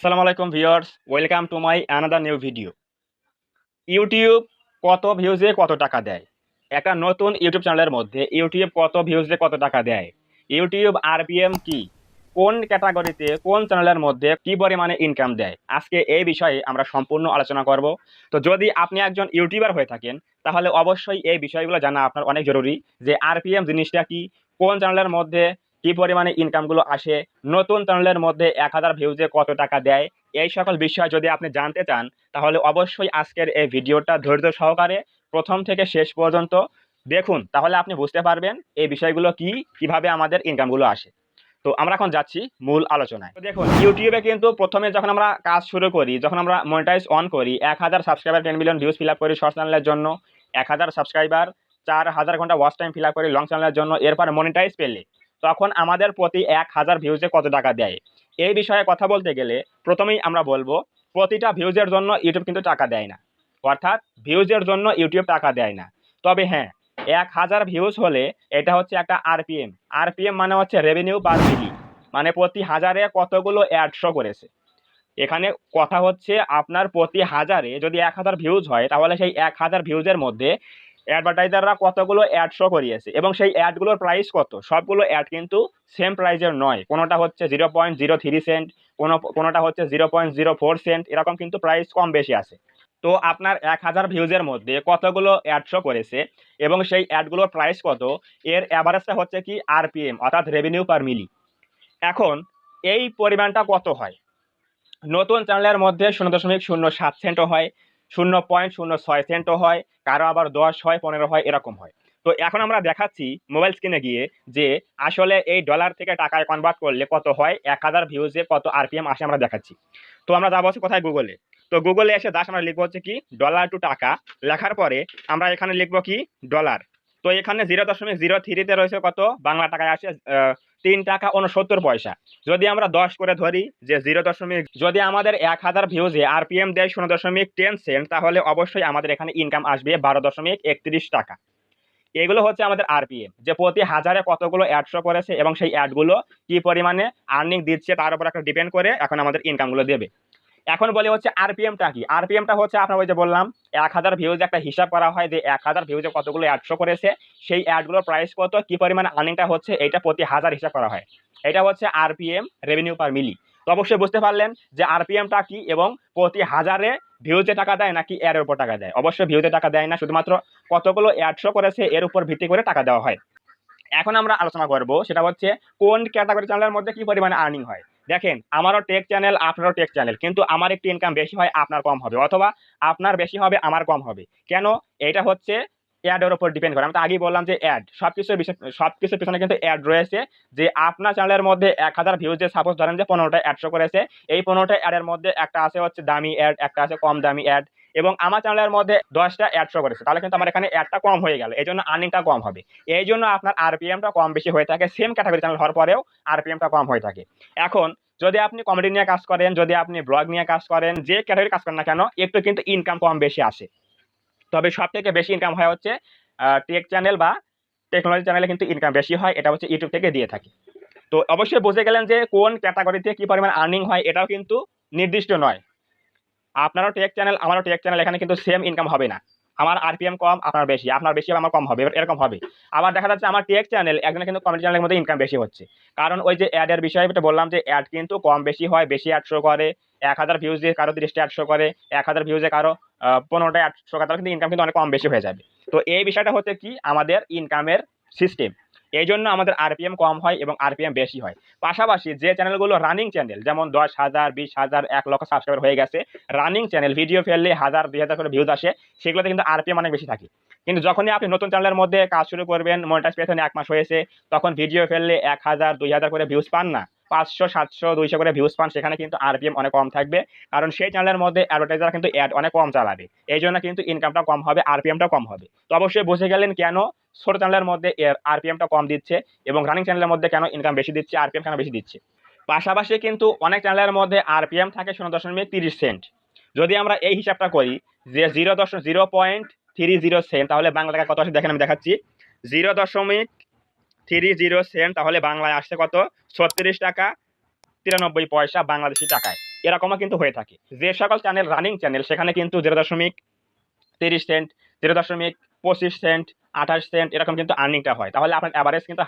আসসালামু আলাইকুম viewers, welcome to my another new video. YouTube কত ভিউজে কত টাকা দেয়? একটা নতুন ইউটিউব চ্যানেলের মধ্যে ইউটিউব কত ভিউজে কত টাকা দেয়? ইউটিউব আরপিএম কি? কোন ক্যাটাগরিতে কোন চ্যানেলের মধ্যে কি পরিমাণে ইনকাম দেয়? আজকে এই বিষয়ে আমরা সম্পূর্ণ আলোচনা করব। তো যদি আপনি একজন ইউটিউবার হয়ে থাকেন তাহলে অবশ্যই এই বিষয়গুলো জানা আপনার অনেক জরুরি, যে আরপিএম জিনিসটা কি, কোন চ্যানেলের মধ্যে কি পরিমাণে ইনকামগুলো আসে, নতুন চ্যানেলের মধ্যে 1000 ভিউজে কত টাকা দেয়। এই সকল বিষয় যদি আপনি জানতে চান তাহলে অবশ্যই আজকের এই ভিডিওটা ধৈর্য সহকারে প্রথম থেকে শেষ পর্যন্ত দেখুন, তাহলে আপনি বুঝতে পারবেন এই বিষয়গুলো কি, কিভাবে আমাদের ইনকামগুলো আসে। তো আমরা এখন যাচ্ছি মূল আলোচনায়। তো দেখুন, ইউটিউবে কিন্তু প্রথমে যখন আমরা কাজ শুরু করি, যখন আমরা মনিটাইজ অন করি, 1000 subscriber 10 million views fill up করি শর্ট চ্যানেলের জন্য, 1000 সাবস্ক্রাইবার 4000 ঘন্টা ওয়াচ টাইম ফিল আপ করি লং চ্যানেলের জন্য, এরপর মনিটাইজ পেলে তখন আমাদের প্রতি 1000 ভিউজে কত টাকা দেয়। এই বিষয়ে কথা বলতে গেলে প্রথমেই আমরা বলবো, প্রতিটা ভিউজের জন্য ইউটিউব কিন্তু টাকা দেয় না, অর্থাৎ ভিউজের জন্য ইউটিউব টাকা দেয় না। তবে হ্যাঁ, 1000 ভিউজ হলে এটা হচ্ছে একটা আরপিএম। আরপিএম মানে হচ্ছে রেভিনিউ পার মিলি, মানে প্রতি হাজারে কতগুলো অ্যাড শো করেছে। এখানে কথা হচ্ছে আপনার প্রতি হাজারে যদি 1000 ভিউজ হয় তাহলে সেই 1000 ভিউজের মধ্যে অ্যাডভার্টাইজাররা কতগুলো অ্যাড শো করিয়েছে এবং সেই অ্যাডগুলোর প্রাইস কত। সবগুলো অ্যাড কিন্তু সেম প্রাইজের নয়, কোনোটা হচ্ছে 0.03 সেন্ট, কোনোটা হচ্ছে 0.04 সেন্ট, এরকম কিন্তু প্রাইস কম বেশি আছে। তো আপনার 1000 ভিউজের মধ্যে কতগুলো অ্যাড শো করেছে এবং সেই অ্যাডগুলোর প্রাইস কত, এর অ্যাভারেজটা হচ্ছে কি আরপিএম, অর্থাৎ রেভিনিউ পার মিলি। এখন এই পরিমাণটা কত হয়? নতুন চ্যানেলের মধ্যে 0.07 সেন্টও হয়, 0.06 সেন্টও হয়, কারো আবার 10 হয়, 15 হয়, এরকম হয়। তো এখন আমরা দেখাচ্ছি মোবাইল স্ক্রিনে গিয়ে যে আসলে এই ডলার থেকে টাকায় কনভার্ট করলে কত হয়, 1000 ভিউজে কত আরপিএম আসে আমরা দেখাচ্ছি। তো আমরা যাবো হচ্ছে কোথায়, গুগলে। তো গুগলে এসে জাস্ট আমরা লিখবো হচ্ছে কি ডলার টু টাকা, লেখার পরে আমরা এখানে লিখবো কি ডলার। তো এখানে 0.03-তে রয়েছে কত বাংলা টাকায় আসে, 3 টাকা 69 পয়সা। যদি আমরা 10 করে ধরি যে 0. যদি আমাদের 1000 ভিউজে আরপিএম দেয় 0.10 সেন্ট, তাহলে অবশ্যই আমাদের এখানে ইনকাম আসবে 12.31 টাকা। এগুলো হচ্ছে আমাদের আরপিএম, যে প্রতি হাজারে কতগুলো অ্যাড শো করেছে এবং সেই অ্যাডগুলো কি পরিমাণে আর্নিং দিচ্ছে তার উপর একটা ডিপেন্ড করে এখন আমাদের ইনকামগুলো দেবে। এখন বলে হচ্ছে আরপিএমটা কি। আরপিএমটা হচ্ছে আপনার ওই যে বললাম 1000 ভিউজ একটা হিসাব করা হয় যে 1000 ভিউজে কতগুলো অ্যাড শো করেছে, সেই অ্যাডগুলোর প্রাইস কত, কি পরিমাণ আর্নিংটা হচ্ছে, এটা প্রতি হাজার হিসাব করা হয়। এটা হচ্ছে আরপিএম, রেভিনিউ পার মিলি। তো অবশ্যই বুঝতে পারলেন যে আরপিএমটা কি এবং প্রতি হাজারে ভিউজে টাকা দেয় নাকি এর উপর টাকা দেয়। অবশ্যই ভিউজে টাকা দেয় না, শুধুমাত্র কতগুলো অ্যাড শো করেছে এর উপর ভিত্তি করে টাকা দেওয়া হয়। এখন আমরা আলোচনা করব সেটা হচ্ছে কোন ক্যাটাগরি চ্যানেলের মধ্যে কি পরিমাণে আর্নিং হয়। দেখেন, আমারও টেক চ্যানেল, আপনারও টেক চ্যানেল, কিন্তু আমার একটু ইনকাম বেশি হয়, আপনার কম হবে, অথবা আপনার বেশি হবে আমার কম হবে। কেন? এটা হচ্ছে অ্যাডের উপর ডিপেন্ড করে। আমি তো আগেই বললাম যে অ্যাড, সবকিছুর পিছনে কিন্তু অ্যাড রয়েছে। যে আপনার চ্যানেলের মধ্যে 1000 ভিউজে সাপোজ ধরেন যে 15টা অ্যাড শো করেছে, এই 15টা অ্যাডের মধ্যে একটা আছে হচ্ছে দামি অ্যাড, একটা আছে কম দামি অ্যাড, এবং আমার চ্যানেলের মধ্যে 10টা অ্যাড শো করেছে, তাহলে কিন্তু আমার এখানে অ্যাডটা কম হয়ে গেল, এই জন্য আর্নিংটা কম হবে। এই জন্য আপনার আরপিএমটা কম বেশি হয়ে থাকে, সেম ক্যাটাগরি চ্যানেল হওয়ার পরেও আরপিএমটা কম হয়ে থাকে। এখন যদি আপনি কমেডি নিয়ে কাজ করেন, যদি আপনি ব্লগ নিয়ে কাজ করেন, যে ক্যাটাগরি কাজ করেন না কেন, একটু কিন্তু ইনকাম কম বেশি আসে। তবে সব থেকে বেশি ইনকাম হয় হচ্ছে টেক চ্যানেল বা টেকনোলজি চ্যানেলে কিন্তু ইনকাম বেশি হয়, এটা হচ্ছে ইউটিউব থেকে দিয়ে থাকে। তো অবশ্যই বুঝে গেলেন যে কোন ক্যাটাগরিতে কি পরিমাণ আর্নিং হয়, এটাও কিন্তু নির্দিষ্ট নয়। আপনারও টেক চ্যানেল, আমারও টেক চ্যানেল, এখানে কিন্তু সেম ইনকাম হবে না। আমার আরপিএম কম, আপনার বেশি, আপনার বেশি হবে, আমার কম হবে, এরকম হবে। আবার দেখা যাচ্ছে আমার টেক চ্যানেল একজনের কিন্তু কমেডি চ্যানেলের মধ্যে ইনকাম বেশি হচ্ছে, কারণ ওই যে অ্যাডের বিষয়ে যেটা বললাম যে অ্যাড কিন্তু কম বেশি হয়, বেশি অ্যাড শো করে। 1000 ভিউজে কারো 30টা অ্যাড শো করে, 1000 ভিউজে কারো 15টা অ্যাড শো করে, তাহলে কিন্তু ইনকাম কিন্তু অনেক কম বেশি হয়ে যাবে। তো এই বিষয়টা হচ্ছে কি আমাদের ইনকামের সিস্টেম। এই জন্য আমাদের আরপিএম কম হয় এবং আরপিএম বেশি হয়। পাশাপাশি যে চ্যানেলগুলো রানিং চ্যানেল, যেমন 10,000, 20,000, 1 লক্ষ সাবস্ক্রাইবার হয়ে গেছে, রানিং চ্যানেল, ভিডিও ফেললে 1000, 2000 করে ভিউজ আসে, সেগুলোতে কিন্তু আরপিএম অনেক বেশি থাকে। কিন্তু যখনই আপনি নতুন চ্যানেলের মধ্যে কাজ শুরু করবেন, মনিটাইজ পেয়েছেন 1 মাস হয়েছে, তখন ভিডিও ফেললে 1000, 2000 করে ভিউজ পান না, 500, 700, 200 করে ভিউজ পান, সেখানে কিন্তু আরপিএম অনেক কম থাকবে। কারণ সেই চ্যানেলের মধ্যে অ্যাডভার্টাইজার কিন্তু অ্যাড অনেক কম চালাবে, এই জন্য কিন্তু ইনকামটা কম হবে, আরপিএমটা কম হবে। তো অবশ্যই বুঝে গেলেন কেন ছোট চ্যানেলের মধ্যে আরপিএমটা কম দিচ্ছে এবং রানিং চ্যানেলের মধ্যে কেন ইনকাম বেশি দিচ্ছে, আরপিএম কেন বেশি দিচ্ছে। পাশাপাশি কিন্তু অনেক চ্যানেলের মধ্যে আরপিএম থাকে 0.30 সেন্ট। যদি আমরা এই হিসাবটা করি যে 0.30 সেন্ট, তাহলে বাংলা টাকা কত আসে দেখেন, আমি দেখাচ্ছি। 0.30 সেন্ট, তাহলে বাংলায় আসছে কত, 36 টাকা 93 পয়সা বাংলাদেশি টাকায়। এরকমও কিন্তু হয়ে থাকে। যে সকল চ্যানেল রানিং চ্যানেল সেখানে কিন্তু 0.30 সেন্ট, 0.25 সেন্ট, 28 সেন্ট এরকম কিন্তু আর্নিংটা হয়। তাহলে আপনার এভারেজ কিন্তু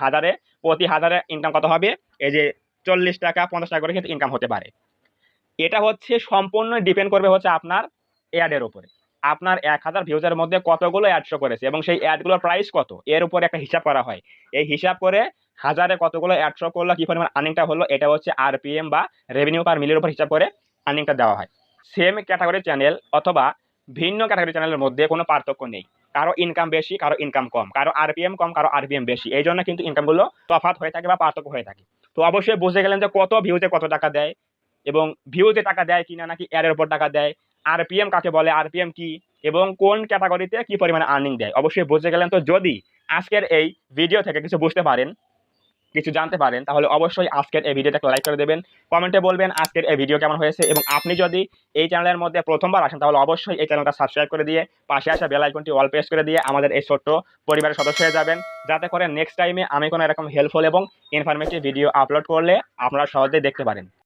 প্রতি হাজারে ইনকাম কত হবে? এই যে 40 টাকা 50 টাকা করে কিন্তু ইনকাম হতে পারে। এটা হচ্ছে সম্পূর্ণ ডিপেন্ড করবে হচ্ছে আপনার অ্যাডের উপরে। আপনার 1000 ভিউজের মধ্যে কতগুলো অ্যাড শো করেছে এবং সেই অ্যাডগুলোর প্রাইস কত, এর উপরে একটা হিসাব করা হয়। এই হিসাব করে হাজারে কতগুলো অ্যাড শো করলো, কি পরিমাণ আর্নিংটা হলো, এটা হচ্ছে আরপিএম বা রেভিনিউ পার মিলির উপর হিসাব করে আর্নিংটা দেওয়া হয়। সেম ক্যাটাগরি চ্যানেল অথবা ভিন্ন ক্যাটাগরি চ্যানেলের মধ্যে কোনো পার্থক্য নেই। কারো ইনকাম বেশি, কারো ইনকাম কম, কারো আরপিএম কম, কারো আরপিএম বেশি। এই জন্য কিন্তু ইনকামগুলো তফাৎ হয়ে থাকে বা পার্থক্য হয়ে থাকে। তো অবশ্যই বুঝে গেলেন যে কত ভিউজে কত টাকা দেয় এবং ভিউজে টাকা দেয় কিনা নাকি অ্যাডের উপর টাকা দেয়, আরপিএম কাকে বলে, আরপিএম কি, এবং কোন ক্যাটাগরিতে কি পরিমাণে আর্নিং দেয় অবশ্যই বুঝে গেলেন। তো যদি আজকের এই ভিডিও থেকে কিছু বুঝতে পারেন, কিছু জানতে পারেন, তাহলে অবশ্যই আজকের এই ভিডিওটাকে লাইক করে দেবেন, কমেন্টে বলবেন আজকের এই ভিডিও কেমন হয়েছে, এবং আপনি যদি এই চ্যানেলের মধ্যে প্রথমবার আসেন তাহলে অবশ্যই এই চ্যানেলটা সাবস্ক্রাইব করে দিয়ে পাশে আসা বেল আইকনটি অল প্রেস করে দিয়ে আমাদের এই ছোট্ট পরিবারের সদস্য হয়ে যাবেন, যাতে করে নেক্সট টাইমে আমি কোনো এরকম হেল্পফুল এবং ইনফরমেটিভ ভিডিও আপলোড করলে আপনারা সহজেই দেখতে পারেন।